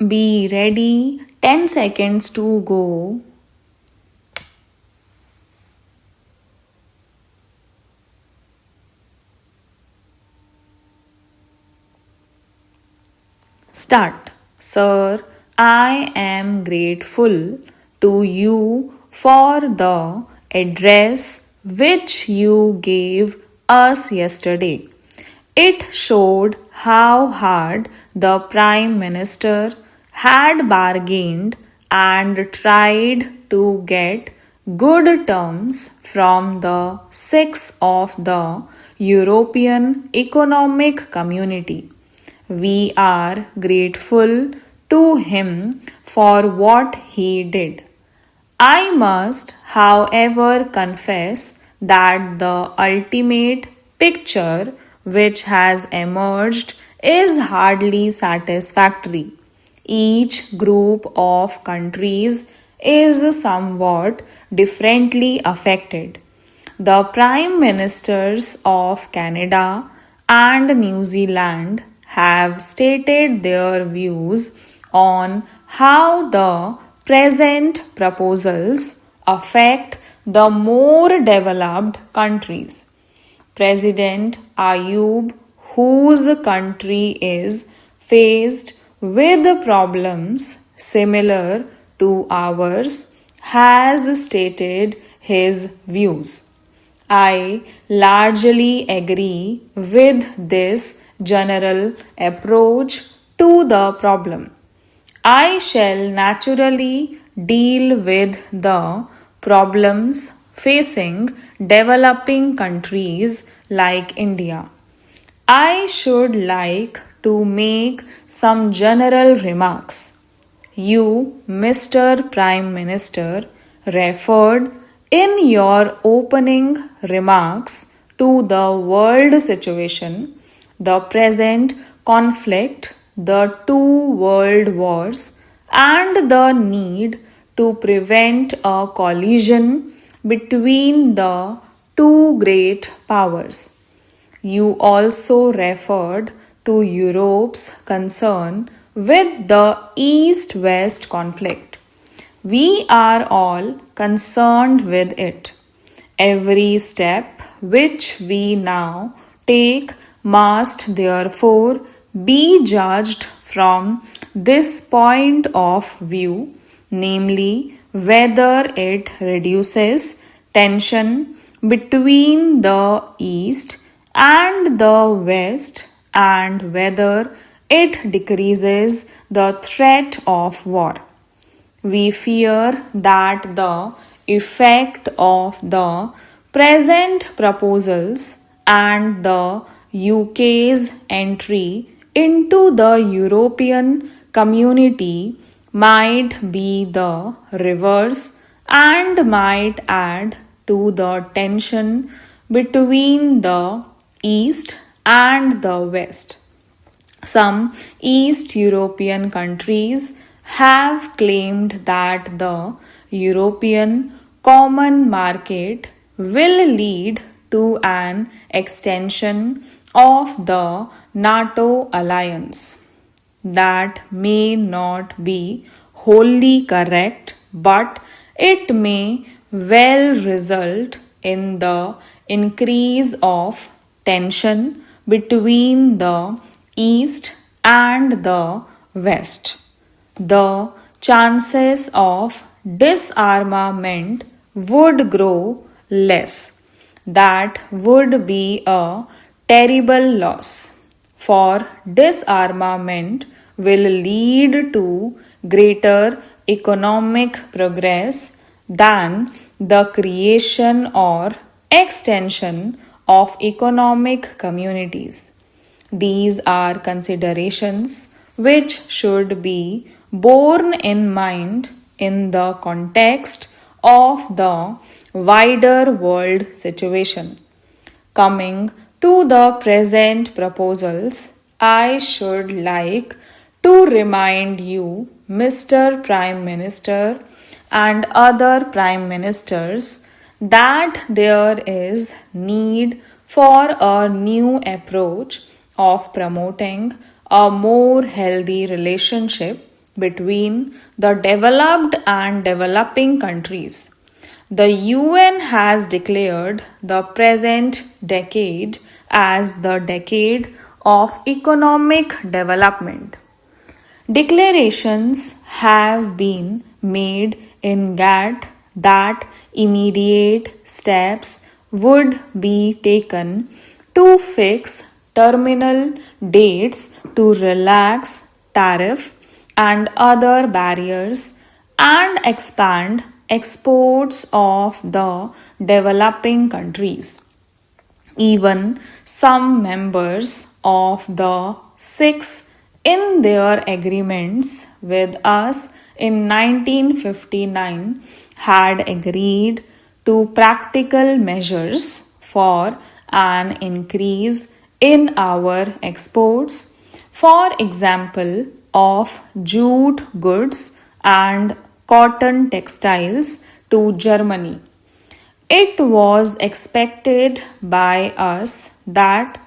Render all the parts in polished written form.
Be ready. 10 seconds to go. Start. Sir, I am grateful to you for the address which you gave us yesterday. It showed how hard the Prime Minister had bargained and tried to get good terms from the six of the European Economic Community. We are grateful to him for what he did. I must, however, confess that the ultimate picture which has emerged is hardly satisfactory. Each group of countries is somewhat differently affected. The Prime Ministers of Canada and New Zealand have stated their views on how the present proposals affect the more developed countries. President Ayub, whose country is faced with problems similar to ours, has stated his views. I largely agree with this general approach to the problem. I shall naturally deal with the problems facing developing countries like India. I should like to make some general remarks. You, Mr. Prime Minister, referred in your opening remarks to the world situation, the present conflict, the two world wars, and the need to prevent a collision between the two great powers. You also referred to Europe's concern with the East West conflict. We are all concerned with it. Every step which we now take must therefore be judged from this point of view, namely whether it reduces tension between the East and the West and whether it decreases the threat of war. We fear that the effect of the present proposals and the UK's entry into the European community might be the reverse and might add to the tension between the East and the West. Some East European countries have claimed that the European Common Market will lead to an extension of the NATO alliance. That may not be wholly correct, but it may well result in the increase of tension between the East and the West. The chances of disarmament would grow less. That would be a terrible loss. For disarmament will lead to greater economic progress than the creation or extension of economic communities. These are considerations which should be borne in mind in the context of the wider world situation. Coming to the present proposals, I should like to remind you, Mr. Prime Minister and other Prime Ministers, that there is need for a new approach of promoting a more healthy relationship between the developed and developing countries. The UN has declared the present decade as the decade of economic development. Declarations have been made in GATT that immediate steps would be taken to fix terminal dates to relax tariff and other barriers and expand exports of the developing countries. Even some members of the six in their agreements with us in 1959 had agreed to practical measures for an increase in our exports, for example, of jute goods and cotton textiles to Germany. It was expected by us that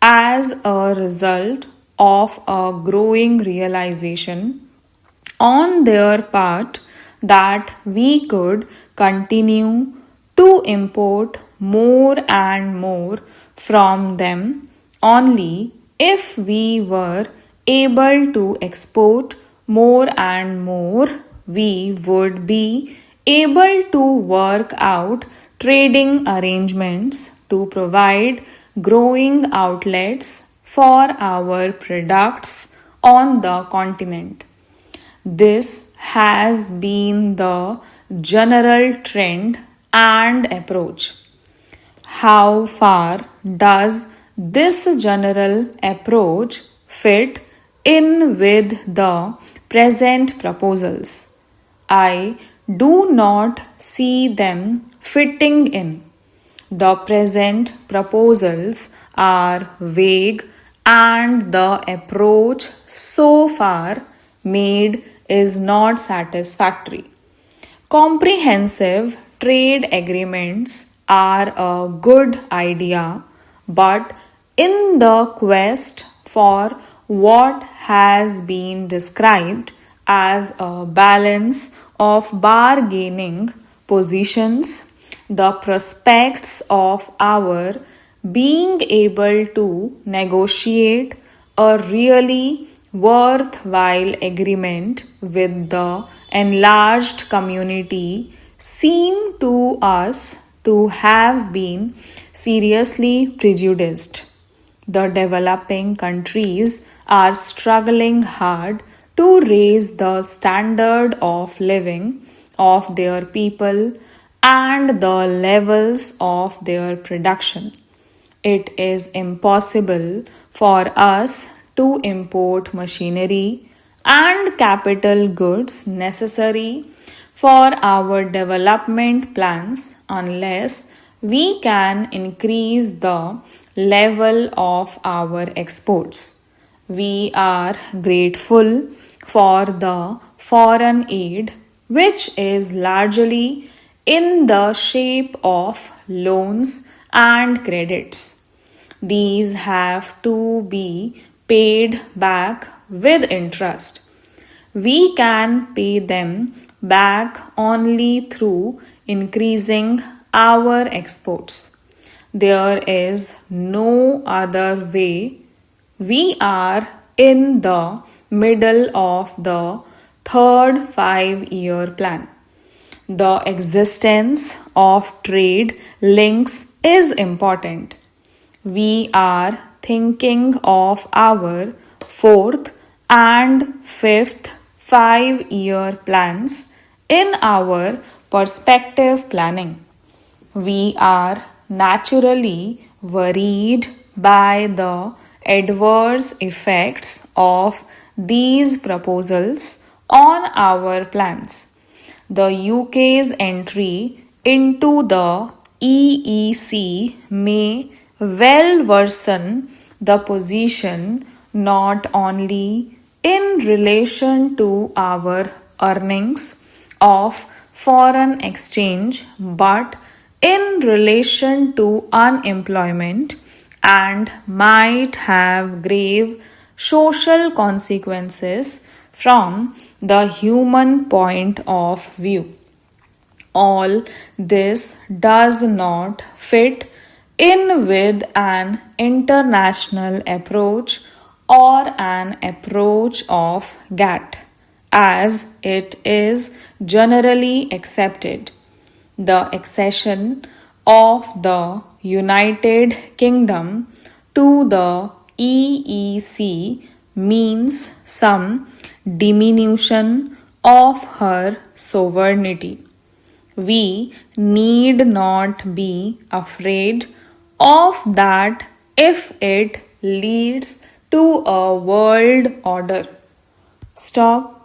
as a result of a growing realization on their part that we could continue to import more and more from them only if we were able to export more and more, we would be able to work out trading arrangements to provide growing outlets for our products on the continent. This has been the general trend and approach. How far does this general approach fit in with the present proposals? I do not see them fitting in. The present proposals are vague and the approach so far made is not satisfactory. Comprehensive trade agreements are a good idea, but in the quest for what has been described as a balance of bargaining positions, the prospects of our being able to negotiate a really worthwhile agreement with the enlarged community seem to us to have been seriously prejudiced. The developing countries are struggling hard to raise the standard of living of their people and the levels of their production. It is impossible for us to import machinery and capital goods necessary for our development plans unless we can increase the level of our exports. We are grateful for the foreign aid, which is largely in the shape of loans and credits. These have to be paid back with interest. We can pay them back only through increasing our exports. There is no other way. We are in the middle of the third 5-year plan. The existence of trade links is important. We are thinking of our fourth and fifth 5-year plans in our perspective planning. We are naturally worried by the adverse effects of these proposals on our plans. The UK's entry into the EEC may well worsen the position not only in relation to our earnings of foreign exchange but in relation to unemployment and might have grave social consequences from the human point of view. All this does not fit in with an international approach or an approach of GATT, as it is generally accepted. The accession of the United Kingdom to the EEC means some diminution of her sovereignty. We need not be afraid of that if it leads to a world order. Stop.